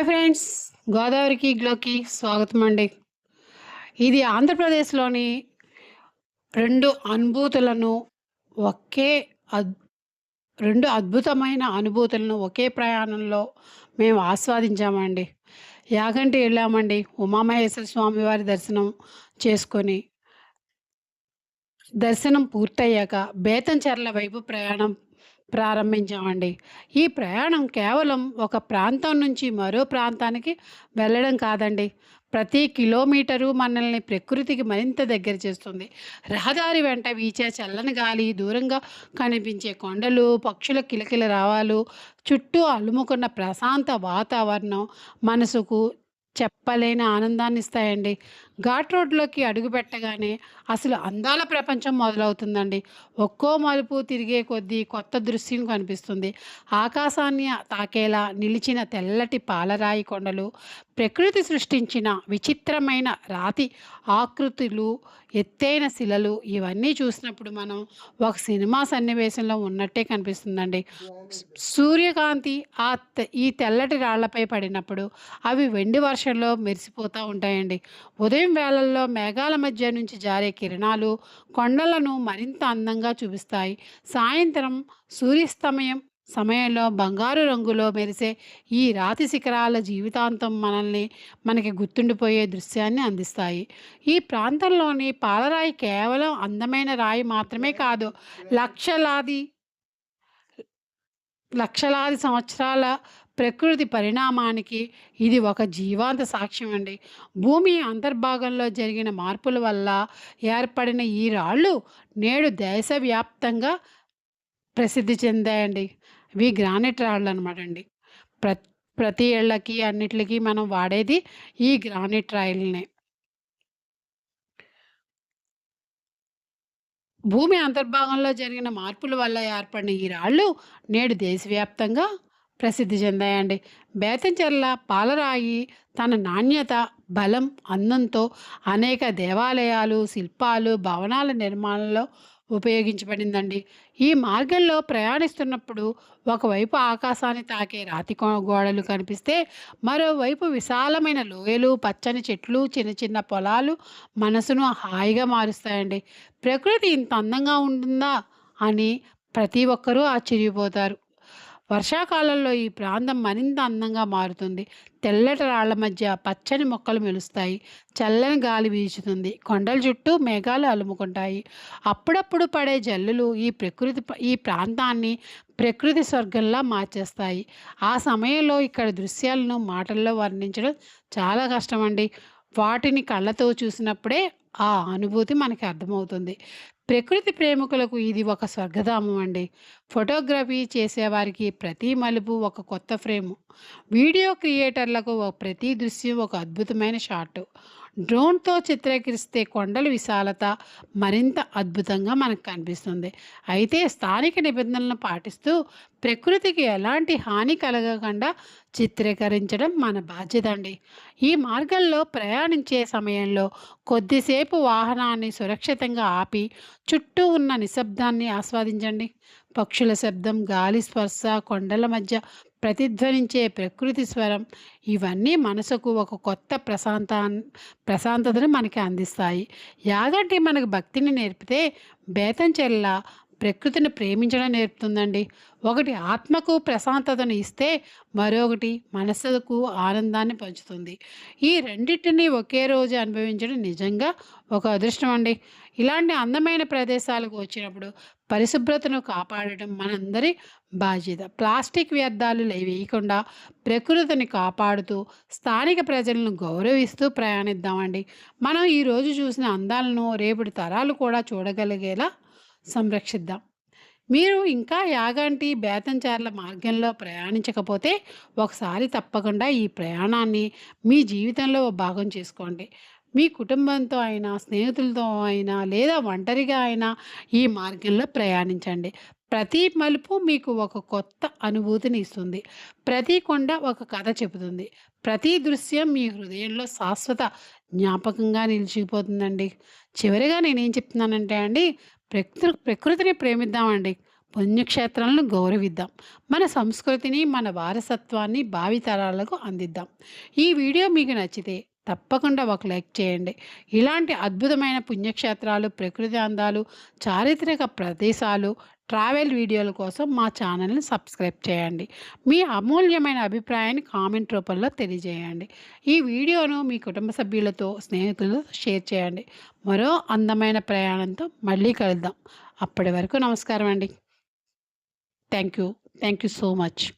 Hi friends, గోదావరికి గ్లోకి స్వాగతం అండి. ఇది ఆంధ్రప్రదేశ్‌లోని 2 అనుభూతులను ఒకే అద్ 2 అద్భుతమైన అనుభూతులను ఒకే ప్రయాణంలో మేము ఆస్వాదించామండి. యాగంటి వెళ్ళామండి. ఉమామహేశ్వర స్వామి వారి దర్శనం చేసుకొని, దర్శనం పూర్తయ్యాక బేతంచెర్ల వైపు ప్రయాణం ప్రారంభించామండి. ఈ ప్రయాణం కేవలం ఒక ప్రాంతం నుంచి మరో ప్రాంతానికి వెళ్ళడం కాదండి. ప్రతి కిలోమీటరు మనల్ని ప్రకృతికి మరింత దగ్గర చేస్తుంది. రహదారి వెంట వీచే చల్లని గాలి, దూరంగా కనిపించే కొండలు, పక్షుల కిలకిల రావాలు, చుట్టూ అలుముకున్న ప్రశాంత వాతావరణం మనసుకు చెప్పలేని ఆనందాన్నిస్తాయండి. ఘాట్ రోడ్‌లోకి అడుగుపెట్టగానే అసలు అందాల ప్రపంచం మొదలవుతుందండి. ఒక్కో మలుపు తిరిగే కొద్దీ కొత్త దృశ్యం కనిపిస్తుంది. ఆకాశాన్ని తాకేలా నిలిచిన తెల్లటి పాలరాయి కొండలు, ప్రకృతి సృష్టించిన విచిత్రమైన రాతి ఆకృతులు, ఎత్తైన శిలలు ఇవన్నీ చూసినప్పుడు మనం ఒక సినిమా సన్నివేశంలో ఉన్నట్టే కనిపిస్తుందండి. సూర్యకాంతి ఈ తెల్లటి రాళ్లపై పడినప్పుడు అవి వెండి వర్షంలో మెరిసిపోతూ ఉంటాయండి. ఉదయం వేళల్లో మేఘాల మధ్య నుంచి జారే కిరణాలు కొండలను మరింత అందంగా చూపిస్తాయి. సాయంత్రం సూర్యాస్తమయం సమయంలో బంగారు రంగులో మెరిసే ఈ రాతి శిఖరాల జీవితాంతం మనకి గుర్తుండిపోయే దృశ్యాన్ని అందిస్తాయి. ఈ ప్రాంతంలోని పాలరాయి కేవలం అందమైన రాయి మాత్రమే కాదు, లక్షలాది లక్షలాది సంవత్సరాల ప్రకృతి పరిణామానికి ఇది ఒక జీవాంత సాక్ష్యం అండి. భూమి అంతర్భాగంలో జరిగిన మార్పుల వల్ల ఏర్పడిన ఈ రాళ్ళు నేడు దేశవ్యాప్తంగా ప్రసిద్ధి చెందాయండి. ఇవి గ్రానైట్ రాళ్ళు అనమాట అండి. ప్ర ప్రతి ఇళ్ళకి అన్నిట్లికి మనం వాడేది ఈ గ్రానైట్ రాయిల్నే. భూమి అంతర్భాగంలో జరిగిన మార్పుల వల్ల ఏర్పడిన ఈ రాళ్ళు నేడు దేశవ్యాప్తంగా ప్రసిద్ధి చెందాయండి. బేతంచెర్ల పాలరాయి తన నాణ్యత, బలం, అందంతో అనేక దేవాలయాలు, శిల్పాలు, భవనాల నిర్మాణంలో ఉపయోగించబడిందండి. ఈ మార్గంలో ప్రయాణిస్తున్నప్పుడు ఒకవైపు ఆకాశాన్ని తాకే రాతి గోడలు కనిపిస్తే, మరోవైపు విశాలమైన లోయలు, పచ్చని చెట్లు, చిన్న చిన్న పొలాలు మనసును హాయిగా మారుస్తాయండి. ప్రకృతి ఇంత అందంగా ఉంటుందా అని ప్రతి ఒక్కరూ ఆశ్చర్యపోతారు. వర్షాకాలంలో ఈ ప్రాంతం మరింత అందంగా మారుతుంది. తెల్లటి రాళ్ల మధ్య పచ్చని మొక్కలు మెలుస్తాయి. చల్లని గాలి వీచుతుంది. కొండల చుట్టూ మేఘాలు అలుముకుంటాయి. అప్పుడప్పుడు పడే జల్లులు ఈ ప్రాంతాన్ని ప్రకృతి స్వర్గంలా మార్చేస్తాయి. ఆ సమయంలో ఇక్కడ దృశ్యాలను మాటల్లో వర్ణించడం చాలా కష్టమండి. వాటిని కళ్ళతో చూసినప్పుడే ఆ అనుభూతి మనకి అర్థమవుతుంది. ప్రకృతి ప్రేమికులకు ఇది ఒక స్వర్గధామం అండి. ఫోటోగ్రఫీ చేసేవారికి ప్రతి మలుపు ఒక కొత్త ఫ్రేము. వీడియో క్రియేటర్లకు ప్రతి దృశ్యం ఒక అద్భుతమైన షాట్. డ్రోన్తో చిత్రీకరిస్తే కొండల విశాలత మరింత అద్భుతంగా మనకు కనిపిస్తుంది. అయితే స్థానిక నిబంధనలను పాటిస్తూ ప్రకృతికి ఎలాంటి హాని కలగకుండా చిత్రీకరించడం మన బాధ్యత అండి. ఈ మార్గంలో ప్రయాణించే సమయంలో కొద్దిసేపు వాహనాన్ని సురక్షితంగా ఆపి చుట్టూ ఉన్న నిశ్శబ్దాన్ని ఆస్వాదించండి. పక్షుల శబ్దం, గాలి స్పర్శ, కొండల మధ్య ప్రతిధ్వనించే ప్రకృతి స్వరం ఇవన్నీ మనసుకు ఒక కొత్త ప్రశాంతతను మనకి అందిస్తాయి. యాగంటి మనకు భక్తిని నేర్పితే, బేతంచెర్ల ప్రకృతిని ప్రేమించడం నేర్పుతుందండి. ఒకటి ఆత్మకు ప్రశాంతతను ఇస్తే, మరొకటి మనసుకు ఆనందాన్ని పంచుతుంది. ఈ రెండింటినీ ఒకే రోజు అనుభవించడం నిజంగా ఒక అదృష్టం అండి. ఇలాంటి అందమైన ప్రదేశాలకు వచ్చినప్పుడు పరిశుభ్రతను కాపాడటం మనందరి బాధ్యత. ప్లాస్టిక్ వ్యర్థాలు వేయకుండా ప్రకృతిని కాపాడుతూ స్థానిక ప్రజలను గౌరవిస్తూ ప్రయాణిద్దామండి. మనం ఈరోజు చూసిన అందాలను రేపటి తరాలు కూడా చూడగలిగేలా సంరక్షిద్దాం. మీరు ఇంకా యాగంటి బేతంచెర్ల మార్గంలో ప్రయాణించకపోతే ఒకసారి తప్పకుండా ఈ ప్రయాణాన్ని మీ జీవితంలో ఓ భాగం చేసుకోండి. మీ కుటుంబంతో అయినా, స్నేహితులతో అయినా లేదా ఒంటరిగా అయినా ఈ మార్గంలో ప్రయాణించండి. ప్రతి మలుపు మీకు ఒక కొత్త అనుభూతిని ఇస్తుంది. ప్రతి కొండ ఒక కథ చెబుతుంది. ప్రతి దృశ్యం మీ హృదయంలో శాశ్వత జ్ఞాపకంగా నిలిచిపోతుందండి. చివరిగా నేనేం చెప్తున్నానంటే అండి, ప్రకృతిని ప్రేమిద్దామండి. పుణ్యక్షేత్రాలను గౌరవిద్దాం. మన సంస్కృతిని, మన వారసత్వాన్ని భావితరాలకు అందిద్దాం. ఈ వీడియో మీకు నచ్చితే తప్పకుండా ఒక లైక్ చేయండి. ఇలాంటి అద్భుతమైన పుణ్యక్షేత్రాలు, ప్రకృతి అందాలు, చారిత్రక ప్రదేశాలు, ట్రావెల్ వీడియోల కోసం మా ఛానల్ని సబ్స్క్రైబ్ చేయండి. మీ అమూల్యమైన అభిప్రాయాన్ని కామెంట్ రూపంలో తెలియజేయండి. ఈ వీడియోను మీ కుటుంబ సభ్యులతో, స్నేహితులతో షేర్ చేయండి. మరో అందమైన ప్రయాణంతో మళ్ళీ కలుద్దాం. అప్పటి వరకు నమస్కారం అండి. Thank you. Thank you so much.